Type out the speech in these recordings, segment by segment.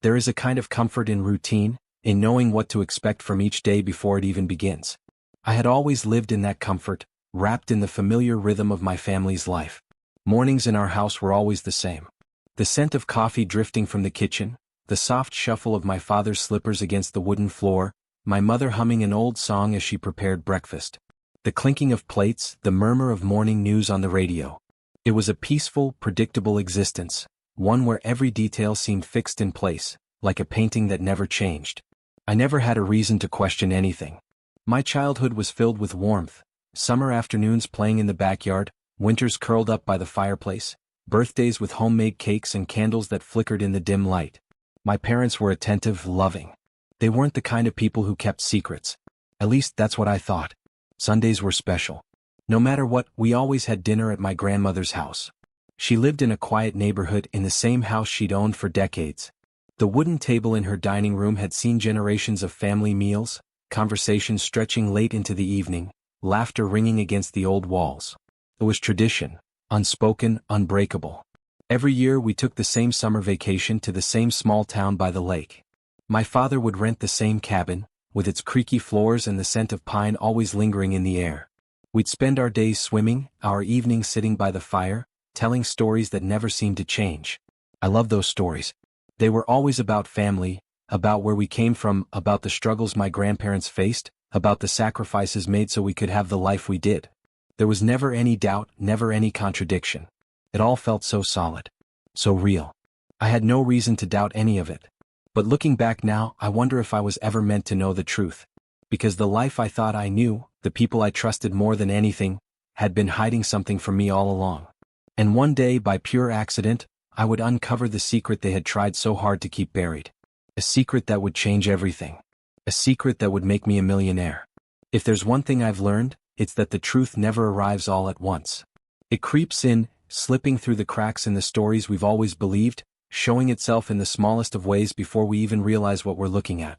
There is a kind of comfort in routine, in knowing what to expect from each day before it even begins. I had always lived in that comfort, wrapped in the familiar rhythm of my family's life. Mornings in our house were always the same. The scent of coffee drifting from the kitchen, the soft shuffle of my father's slippers against the wooden floor, my mother humming an old song as she prepared breakfast. The clinking of plates, the murmur of morning news on the radio. It was a peaceful, predictable existence, one where every detail seemed fixed in place, like a painting that never changed. I never had a reason to question anything. My childhood was filled with warmth, summer afternoons playing in the backyard, winters curled up by the fireplace, birthdays with homemade cakes and candles that flickered in the dim light. My parents were attentive, loving. They weren't the kind of people who kept secrets. At least that's what I thought. Sundays were special. No matter what, we always had dinner at my grandmother's house. She lived in a quiet neighborhood in the same house she'd owned for decades. The wooden table in her dining room had seen generations of family meals, conversations stretching late into the evening, laughter ringing against the old walls. It was tradition, unspoken, unbreakable. Every year we took the same summer vacation to the same small town by the lake. My father would rent the same cabin, with its creaky floors and the scent of pine always lingering in the air. We'd spend our days swimming, our evenings sitting by the fire, telling stories that never seemed to change. I love those stories. They were always about family, about where we came from, about the struggles my grandparents faced, about the sacrifices made so we could have the life we did. There was never any doubt, never any contradiction. It all felt so solid, so real. I had no reason to doubt any of it. But looking back now, I wonder if I was ever meant to know the truth. Because the life I thought I knew, the people I trusted more than anything, had been hiding something from me all along. And one day, by pure accident, I would uncover the secret they had tried so hard to keep buried. A secret that would change everything. A secret that would make me a millionaire. If there's one thing I've learned, it's that the truth never arrives all at once. It creeps in, slipping through the cracks in the stories we've always believed, showing itself in the smallest of ways before we even realize what we're looking at.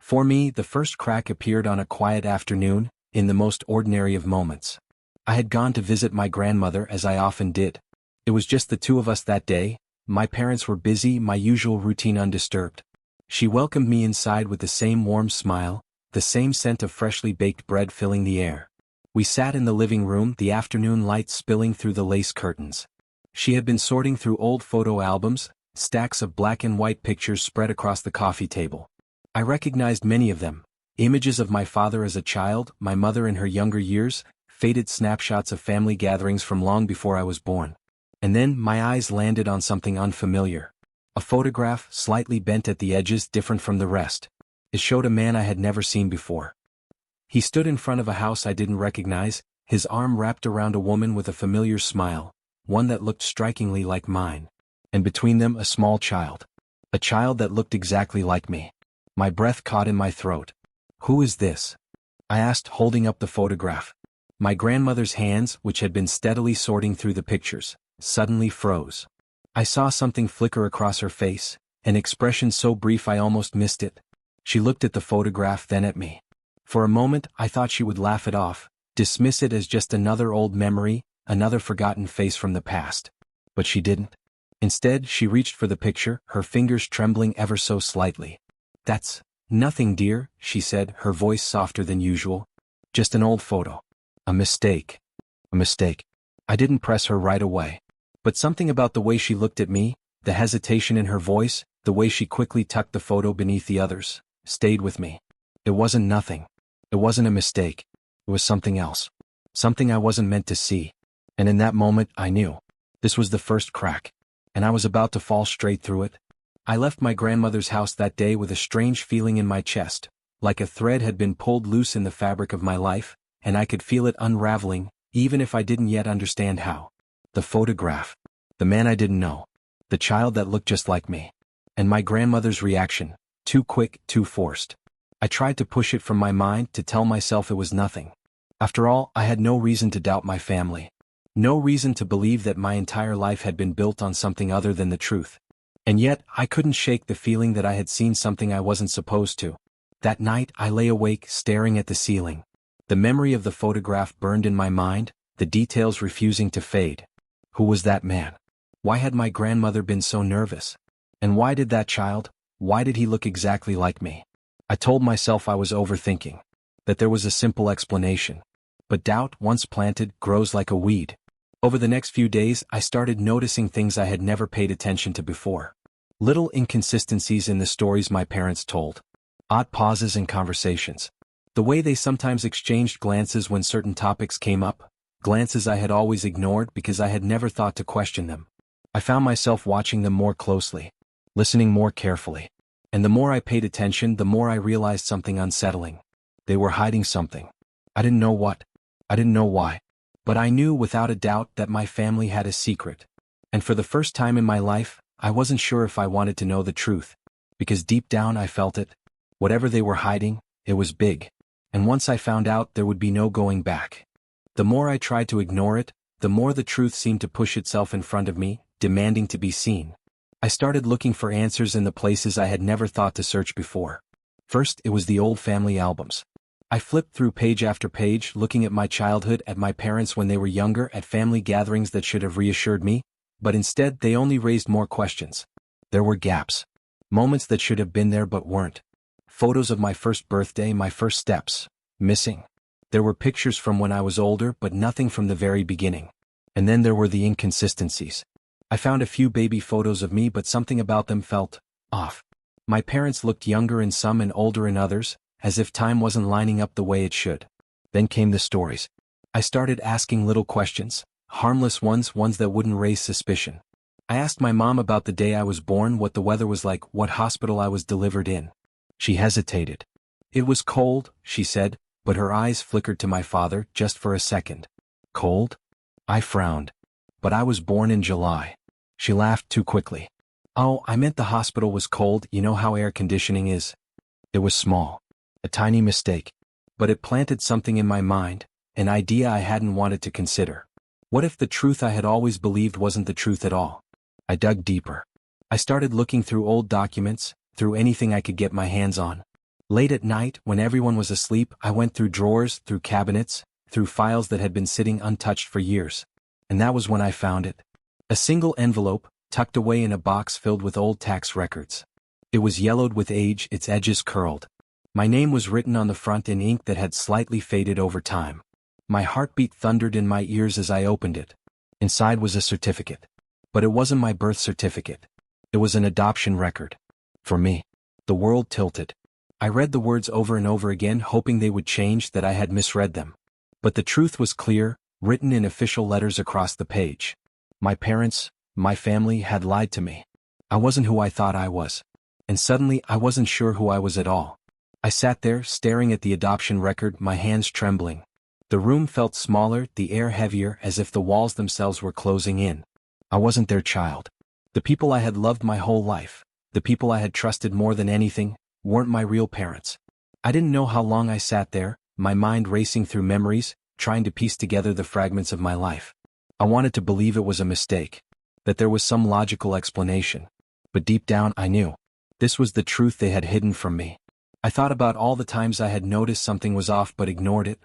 For me, the first crack appeared on a quiet afternoon, in the most ordinary of moments. I had gone to visit my grandmother as I often did. It was just the two of us that day. My parents were busy, my usual routine undisturbed. She welcomed me inside with the same warm smile, the same scent of freshly baked bread filling the air. We sat in the living room, the afternoon light spilling through the lace curtains. She had been sorting through old photo albums, stacks of black and white pictures spread across the coffee table. I recognized many of them. Images of my father as a child, my mother in her younger years, faded snapshots of family gatherings from long before I was born. And then my eyes landed on something unfamiliar. A photograph, slightly bent at the edges, different from the rest. It showed a man I had never seen before. He stood in front of a house I didn't recognize, his arm wrapped around a woman with a familiar smile, one that looked strikingly like mine. And between them a small child. A child that looked exactly like me. My breath caught in my throat. "Who is this?" I asked, holding up the photograph. My grandmother's hands, which had been steadily sorting through the pictures, suddenly froze. I saw something flicker across her face, an expression so brief I almost missed it. She looked at the photograph, then at me. For a moment, I thought she would laugh it off, dismiss it as just another old memory, another forgotten face from the past. But she didn't. Instead, she reached for the picture, her fingers trembling ever so slightly. "That's nothing, dear," she said, her voice softer than usual. "Just an old photo. A mistake. A mistake." I didn't press her right away. But something about the way she looked at me, the hesitation in her voice, the way she quickly tucked the photo beneath the others, stayed with me. It wasn't nothing. It wasn't a mistake. It was something else. Something I wasn't meant to see. And in that moment, I knew. This was the first crack. And I was about to fall straight through it. I left my grandmother's house that day with a strange feeling in my chest, like a thread had been pulled loose in the fabric of my life, and I could feel it unraveling, even if I didn't yet understand how. The photograph. The man I didn't know. The child that looked just like me. And my grandmother's reaction, too quick, too forced. I tried to push it from my mind, to tell myself it was nothing. After all, I had no reason to doubt my family. No reason to believe that my entire life had been built on something other than the truth. And yet, I couldn't shake the feeling that I had seen something I wasn't supposed to. That night, I lay awake, staring at the ceiling. The memory of the photograph burned in my mind, the details refusing to fade. Who was that man? Why had my grandmother been so nervous? And why did that child, Why did he look exactly like me? I told myself I was overthinking, that there was a simple explanation. But doubt, once planted, grows like a weed. Over the next few days, I started noticing things I had never paid attention to before. Little inconsistencies in the stories my parents told. Odd pauses in conversations. The way they sometimes exchanged glances when certain topics came up, glances I had always ignored because I had never thought to question them. I found myself watching them more closely, listening more carefully. And the more I paid attention, the more I realized something unsettling. They were hiding something. I didn't know what. I didn't know why. But I knew without a doubt that my family had a secret. And for the first time in my life, I wasn't sure if I wanted to know the truth. Because deep down I felt it. Whatever they were hiding, it was big. And once I found out, there would be no going back. The more I tried to ignore it, the more the truth seemed to push itself in front of me, demanding to be seen. I started looking for answers in the places I had never thought to search before. First, it was the old family albums. I flipped through page after page, looking at my childhood, at my parents when they were younger, at family gatherings that should have reassured me, but instead they only raised more questions. There were gaps. Moments that should have been there but weren't. Photos of my first birthday, my first steps, missing. There were pictures from when I was older, but nothing from the very beginning. And then there were the inconsistencies. I found a few baby photos of me, but something about them felt off. My parents looked younger in some and older in others, as if time wasn't lining up the way it should. Then came the stories. I started asking little questions, harmless ones that wouldn't raise suspicion. I asked my mom about the day I was born, what the weather was like, what hospital I was delivered in. She hesitated. It was cold, she said, but her eyes flickered to my father just for a second. Cold? I frowned. But I was born in July. She laughed too quickly. Oh, I meant the hospital was cold, you know how air conditioning is. It was small. A tiny mistake. But it planted something in my mind, an idea I hadn't wanted to consider. What if the truth I had always believed wasn't the truth at all? I dug deeper. I started looking through old documents, through anything I could get my hands on. Late at night, when everyone was asleep, I went through drawers, through cabinets, through files that had been sitting untouched for years. And that was when I found it. A single envelope, tucked away in a box filled with old tax records. It was yellowed with age, its edges curled. My name was written on the front in ink that had slightly faded over time. My heartbeat thundered in my ears as I opened it. Inside was a certificate. But it wasn't my birth certificate. It was an adoption record. For me. The world tilted. I read the words over and over again, hoping they would change, that I had misread them. But the truth was clear, written in official letters across the page. My parents, my family, had lied to me. I wasn't who I thought I was. And suddenly I wasn't sure who I was at all. I sat there, staring at the adoption record, my hands trembling. The room felt smaller, the air heavier, as if the walls themselves were closing in. I wasn't their child. The people I had loved my whole life, the people I had trusted more than anything, weren't my real parents. I didn't know how long I sat there, my mind racing through memories, trying to piece together the fragments of my life. I wanted to believe it was a mistake, that there was some logical explanation. But deep down I knew. This was the truth they had hidden from me. I thought about all the times I had noticed something was off but ignored it.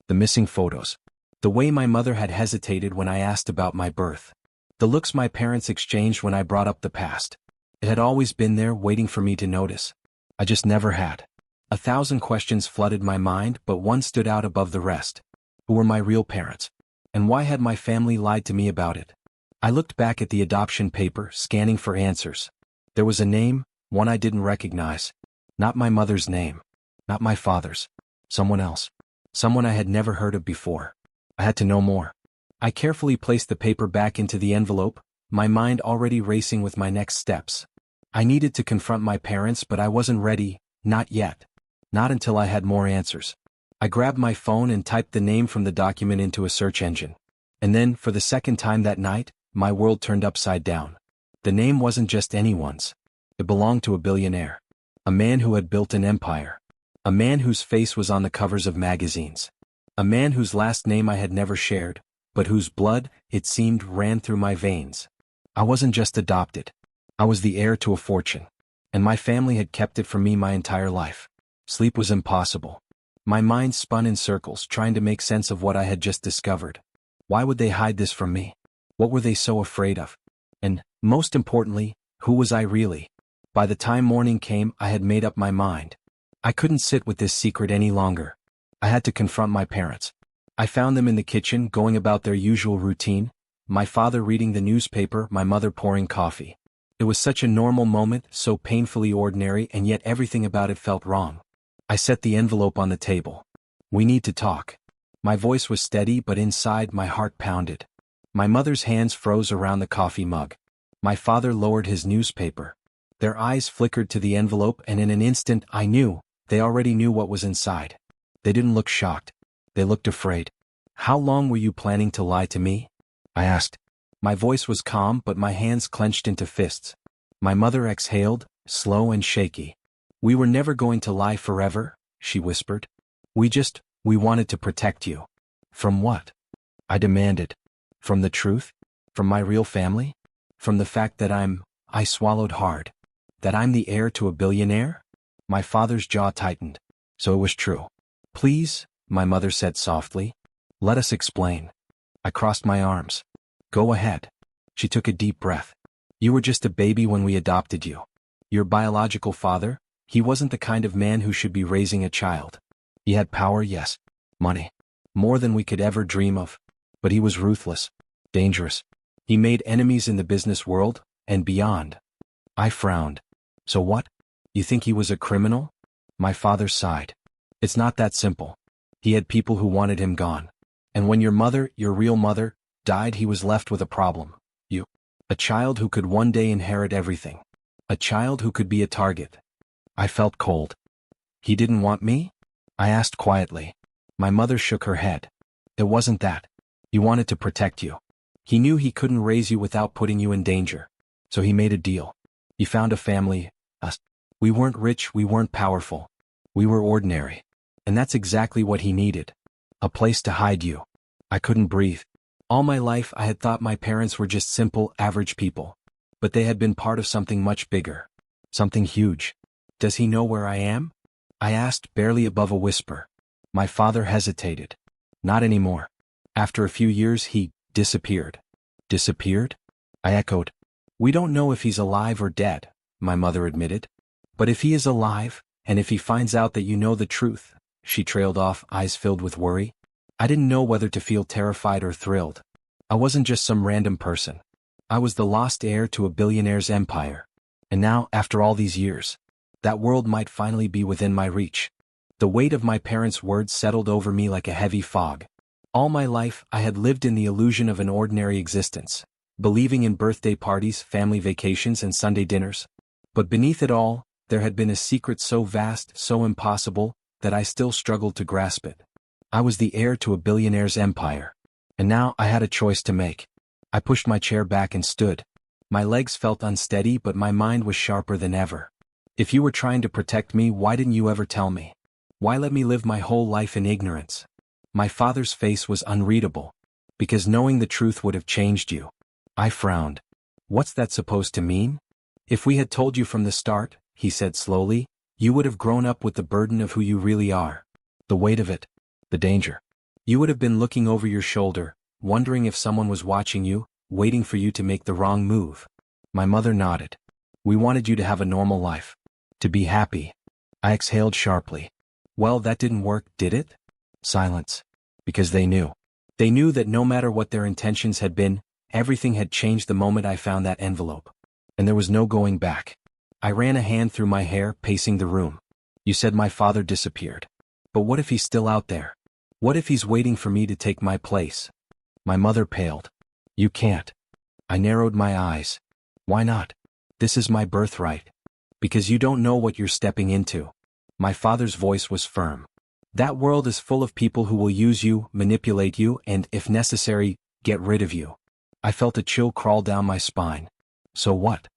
The missing photos. The way my mother had hesitated when I asked about my birth. The looks my parents exchanged when I brought up the past. It had always been there, waiting for me to notice. I just never had. 1,000 questions flooded my mind, but one stood out above the rest. Who were my real parents? And why had my family lied to me about it? I looked back at the adoption paper, scanning for answers. There was a name, one I didn't recognize. Not my mother's name. Not my father's. Someone else. Someone I had never heard of before. I had to know more. I carefully placed the paper back into the envelope, my mind already racing with my next steps. I needed to confront my parents, but I wasn't ready, not yet. Not until I had more answers. I grabbed my phone and typed the name from the document into a search engine. And then, for the second time that night, my world turned upside down. The name wasn't just anyone's. It belonged to a billionaire. A man who had built an empire. A man whose face was on the covers of magazines. A man whose last name I had never shared, but whose blood, it seemed, ran through my veins. I wasn't just adopted. I was the heir to a fortune. And my family had kept it from me my entire life. Sleep was impossible. My mind spun in circles, trying to make sense of what I had just discovered. Why would they hide this from me? What were they so afraid of? And, most importantly, who was I really? By the time morning came, I had made up my mind. I couldn't sit with this secret any longer. I had to confront my parents. I found them in the kitchen, going about their usual routine, my father reading the newspaper, my mother pouring coffee. It was such a normal moment, so painfully ordinary, and yet everything about it felt wrong. I set the envelope on the table. "We need to talk." My voice was steady, but inside my heart pounded. My mother's hands froze around the coffee mug. My father lowered his newspaper. Their eyes flickered to the envelope, and in an instant I knew, they already knew what was inside. They didn't look shocked. They looked afraid. "How long were you planning to lie to me?" I asked. My voice was calm, but my hands clenched into fists. My mother exhaled, slow and shaky. "We were never going to lie forever," she whispered. We wanted to protect you." "From what?" I demanded. "From the truth? From my real family? From the fact that I swallowed hard. That I'm the heir to a billionaire?" My father's jaw tightened. So it was true. "Please," my mother said softly. "Let us explain." I crossed my arms. "Go ahead." She took a deep breath. "You were just a baby when we adopted you. Your biological father, he wasn't the kind of man who should be raising a child. He had power, yes. Money. More than we could ever dream of. But he was ruthless. Dangerous. He made enemies in the business world, and beyond." I frowned. "So what? You think he was a criminal?" My father sighed. "It's not that simple. He had people who wanted him gone. And when your mother, your real mother, died, he was left with a problem. You. A child who could one day inherit everything. A child who could be a target." I felt cold. "He didn't want me?" I asked quietly. My mother shook her head. "It wasn't that. He wanted to protect you. He knew he couldn't raise you without putting you in danger. So he made a deal. He found a family, us. We weren't rich, we weren't powerful. We were ordinary. And that's exactly what he needed. A place to hide you." I couldn't breathe. All my life I had thought my parents were just simple, average people. But they had been part of something much bigger. Something huge. "Does he know where I am?" I asked, barely above a whisper. My father hesitated. "Not anymore. After a few years he disappeared." "Disappeared?" I echoed. "We don't know if he's alive or dead," my mother admitted. "But if he is alive, and if he finds out that you know the truth," she trailed off, eyes filled with worry. I didn't know whether to feel terrified or thrilled. I wasn't just some random person. I was the lost heir to a billionaire's empire. And now, after all these years, that world might finally be within my reach. The weight of my parents' words settled over me like a heavy fog. All my life, I had lived in the illusion of an ordinary existence, believing in birthday parties, family vacations, and Sunday dinners. But beneath it all, there had been a secret so vast, so impossible, that I still struggled to grasp it. I was the heir to a billionaire's empire. And now I had a choice to make. I pushed my chair back and stood. My legs felt unsteady, but my mind was sharper than ever. "If you were trying to protect me, why didn't you ever tell me? Why let me live my whole life in ignorance?" My father's face was unreadable. "Because knowing the truth would have changed you." I frowned. "What's that supposed to mean?" "If we had told you from the start," he said slowly, "you would have grown up with the burden of who you really are. The weight of it. The danger. You would have been looking over your shoulder, wondering if someone was watching you, waiting for you to make the wrong move." My mother nodded. "We wanted you to have a normal life. To be happy." I exhaled sharply. "Well, that didn't work, did it?" Silence. Because they knew. They knew that no matter what their intentions had been, everything had changed the moment I found that envelope. And there was no going back. I ran a hand through my hair, pacing the room. "You said my father disappeared. But what if he's still out there? What if he's waiting for me to take my place?" My mother paled. "You can't." I narrowed my eyes. "Why not? This is my birthright." "Because you don't know what you're stepping into." My father's voice was firm. "That world is full of people who will use you, manipulate you, and, if necessary, get rid of you." I felt a chill crawl down my spine. "So what?"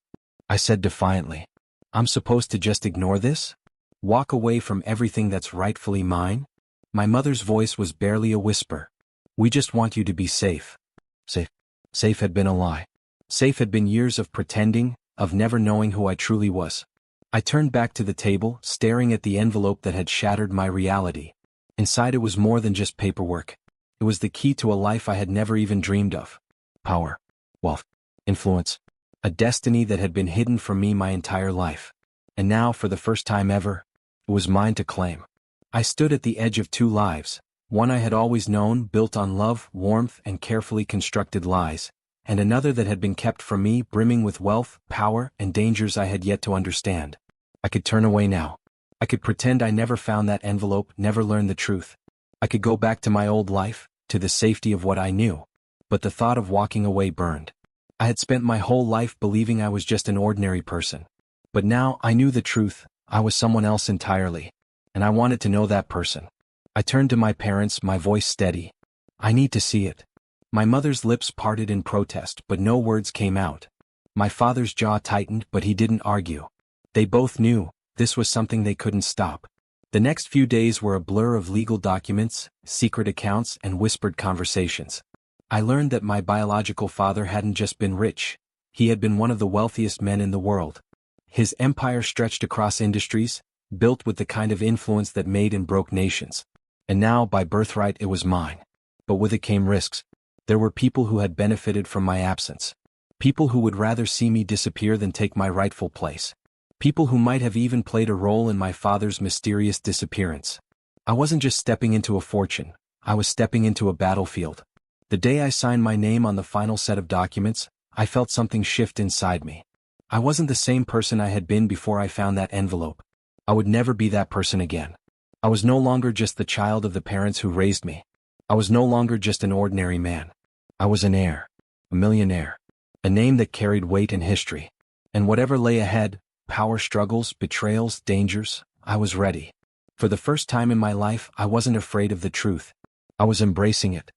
I said defiantly. "I'm supposed to just ignore this? Walk away from everything that's rightfully mine?" My mother's voice was barely a whisper. "We just want you to be safe." Safe. Safe had been a lie. Safe had been years of pretending, of never knowing who I truly was. I turned back to the table, staring at the envelope that had shattered my reality. Inside it was more than just paperwork. It was the key to a life I had never even dreamed of. Power. Wealth. Influence. a destiny that had been hidden from me my entire life. And now, for the first time ever, it was mine to claim. I stood at the edge of two lives, one I had always known, built on love, warmth, and carefully constructed lies, and another that had been kept from me, brimming with wealth, power, and dangers I had yet to understand. I could turn away now. I could pretend I never found that envelope, never learned the truth. I could go back to my old life, to the safety of what I knew. But the thought of walking away burned. I had spent my whole life believing I was just an ordinary person. But now I knew the truth. I was someone else entirely. And I wanted to know that person. I turned to my parents, my voice steady. "I need to see it." My mother's lips parted in protest, but no words came out. My father's jaw tightened, but he didn't argue. They both knew this was something they couldn't stop. The next few days were a blur of legal documents, secret accounts, and whispered conversations. I learned that my biological father hadn't just been rich. He had been one of the wealthiest men in the world. His empire stretched across industries, built with the kind of influence that made and broke nations. And now, by birthright, it was mine. But with it came risks. There were people who had benefited from my absence. People who would rather see me disappear than take my rightful place. People who might have even played a role in my father's mysterious disappearance. I wasn't just stepping into a fortune, I was stepping into a battlefield. The day I signed my name on the final set of documents, I felt something shift inside me. I wasn't the same person I had been before I found that envelope. I would never be that person again. I was no longer just the child of the parents who raised me. I was no longer just an ordinary man. I was an heir, a millionaire, a name that carried weight in history. And whatever lay ahead, power struggles, betrayals, dangers, I was ready. For the first time in my life, I wasn't afraid of the truth. I was embracing it.